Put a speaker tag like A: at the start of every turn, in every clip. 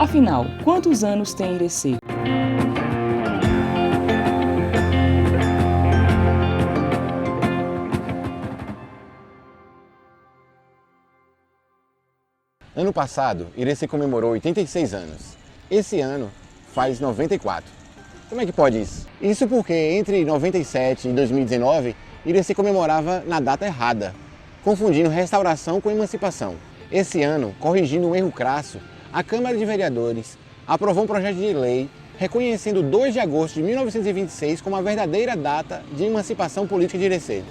A: Afinal, quantos anos tem Irecê?
B: Ano passado, Irecê comemorou 86 anos. Esse ano faz 94. Como é que pode isso? Isso porque entre 97 e 2019, Irecê comemorava na data errada, confundindo restauração com emancipação. Esse ano, corrigindo um erro crasso, a Câmara de Vereadores aprovou um projeto de lei reconhecendo 2 de agosto de 1926 como a verdadeira data de emancipação política de Irecê.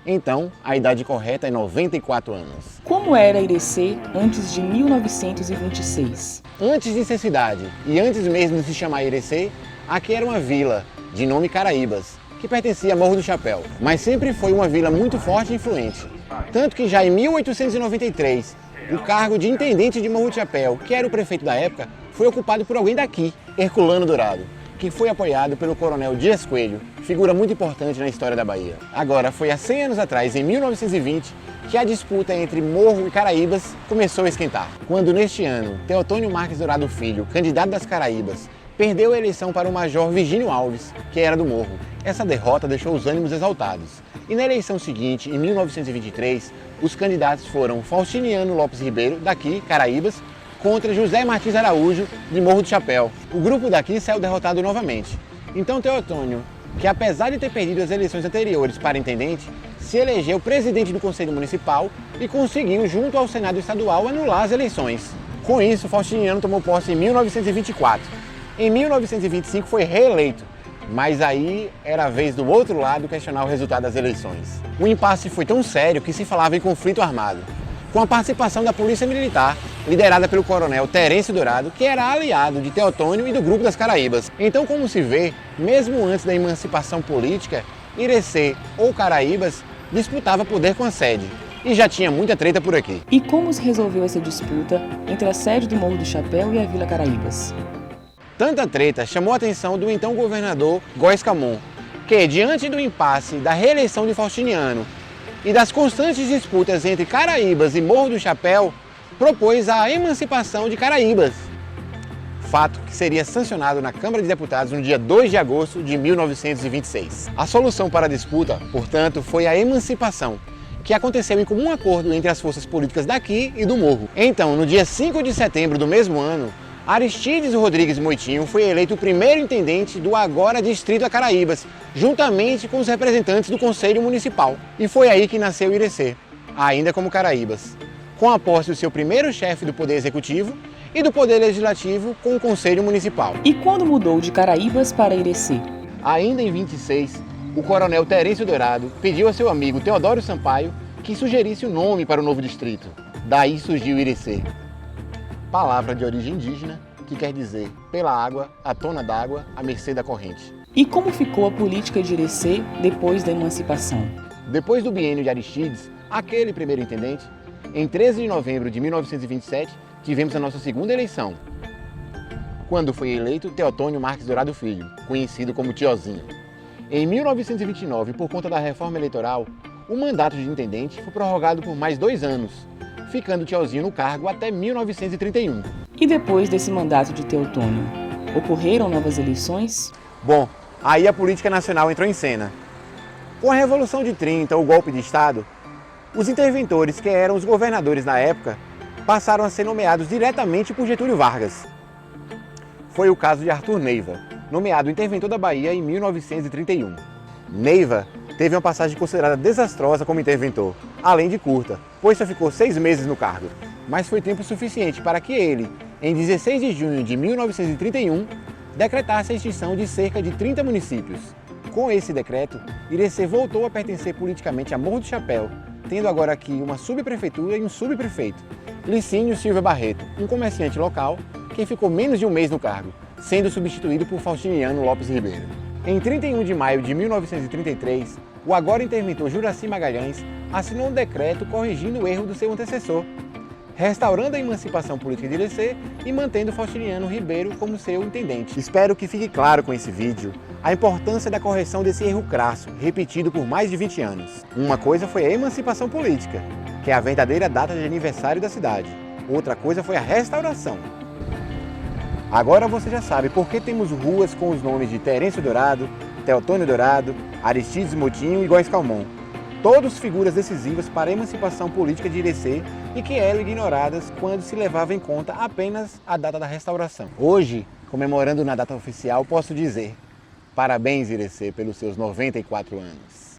B: Então, a idade correta é 94 anos.
A: Como era Irecê antes de 1926?
B: Antes de ser cidade e antes mesmo de se chamar Irecê, aqui era uma vila, de nome Caraíbas, que pertencia a Morro do Chapéu, mas sempre foi uma vila muito forte e influente. Tanto que já em 1893, o cargo de intendente de Morro do Chapéu, que era o prefeito da época, foi ocupado por alguém daqui, Herculano Dourado, que foi apoiado pelo coronel Dias Coelho, figura muito importante na história da Bahia. Agora, foi há 100 anos atrás, em 1920, que a disputa entre Morro e Caraíbas começou a esquentar. Quando, neste ano, Teotônio Marques Dourado Filho, candidato das Caraíbas, perdeu a eleição para o major Virgínio Alves, que era do Morro. Essa derrota deixou os ânimos exaltados. E na eleição seguinte, em 1923, os candidatos foram Faustiniano Lopes Ribeiro, daqui, Caraíbas, contra José Martins Araújo, de Morro do Chapéu. O grupo daqui saiu derrotado novamente. Então Teotônio, que apesar de ter perdido as eleições anteriores para intendente, se elegeu presidente do Conselho Municipal e conseguiu, junto ao Senado Estadual, anular as eleições. Com isso, Faustiniano tomou posse em 1924. Em 1925 foi reeleito, mas aí era a vez do outro lado questionar o resultado das eleições. O impasse foi tão sério que se falava em conflito armado, com a participação da Polícia Militar, liderada pelo coronel Terêncio Dourado, que era aliado de Teotônio e do Grupo das Caraíbas. Então, como se vê, mesmo antes da emancipação política, Irecê ou Caraíbas disputava poder com a sede. E já tinha muita treta por aqui.
A: E como se resolveu essa disputa entre a sede do Morro do Chapéu e a Vila Caraíbas?
B: Tanta treta chamou a atenção do então governador Góes Camon, que, diante do impasse da reeleição de Faustiniano e das constantes disputas entre Caraíbas e Morro do Chapéu, propôs a emancipação de Caraíbas, fato que seria sancionado na Câmara de Deputados no dia 2 de agosto de 1926. A solução para a disputa, portanto, foi a emancipação, que aconteceu em comum acordo entre as forças políticas daqui e do Morro. Então, no dia 5 de setembro do mesmo ano, Aristides Rodrigues Moitinho foi eleito o primeiro intendente do agora distrito a Caraíbas, juntamente com os representantes do Conselho Municipal. E foi aí que nasceu Irecê, ainda como Caraíbas, com a posse do seu primeiro chefe do Poder Executivo e do Poder Legislativo com o Conselho Municipal.
A: E quando mudou de Caraíbas para Irecê?
B: Ainda em 26, o coronel Terêncio Dourado pediu a seu amigo Teodoro Sampaio que sugerisse o nome para o novo distrito. Daí surgiu Irecê. Palavra de origem indígena, que quer dizer pela água, à tona d'água, à mercê da corrente.
A: E como ficou a política de Irecê depois da emancipação?
B: Depois do biênio de Aristides, aquele primeiro intendente, em 13 de novembro de 1927, tivemos a nossa segunda eleição, quando foi eleito Teotônio Marques Dourado Filho, conhecido como Tiozinho. Em 1929, por conta da reforma eleitoral, o mandato de intendente foi prorrogado por mais 2 anos, ficando Tiozinho no cargo até 1931.
A: E depois desse mandato de Teotônio, ocorreram novas eleições?
B: Bom, aí a política nacional entrou em cena. Com a Revolução de 30, o golpe de Estado, os interventores, que eram os governadores na época, passaram a ser nomeados diretamente por Getúlio Vargas. Foi o caso de Arthur Neiva, nomeado interventor da Bahia em 1931. Neiva teve uma passagem considerada desastrosa como interventor, além de curta, pois só ficou 6 meses no cargo. Mas foi tempo suficiente para que ele, em 16 de junho de 1931, decretasse a extinção de cerca de 30 municípios. Com esse decreto, Irecê voltou a pertencer politicamente a Morro do Chapéu, tendo agora aqui uma subprefeitura e um subprefeito, Licínio Silva Barreto, um comerciante local que ficou menos de um mês no cargo, sendo substituído por Faustiniano Lopes Ribeiro. Em 31 de maio de 1933, o agora interventor Juraci Magalhães assinou um decreto corrigindo o erro do seu antecessor, restaurando a emancipação política de Irecê e mantendo Faustiniano Ribeiro como seu intendente. Espero que fique claro com esse vídeo a importância da correção desse erro crasso, repetido por mais de 20 anos. Uma coisa foi a emancipação política, que é a verdadeira data de aniversário da cidade. Outra coisa foi a restauração. Agora você já sabe por que temos ruas com os nomes de Terêncio Dourado, Teotônio Dourado, Aristides Motinho e Góes Calmon. Todos figuras decisivas para a emancipação política de Irecê e que eram ignoradas quando se levava em conta apenas a data da restauração. Hoje, comemorando na data oficial, posso dizer: parabéns, Irecê, pelos seus 94 anos.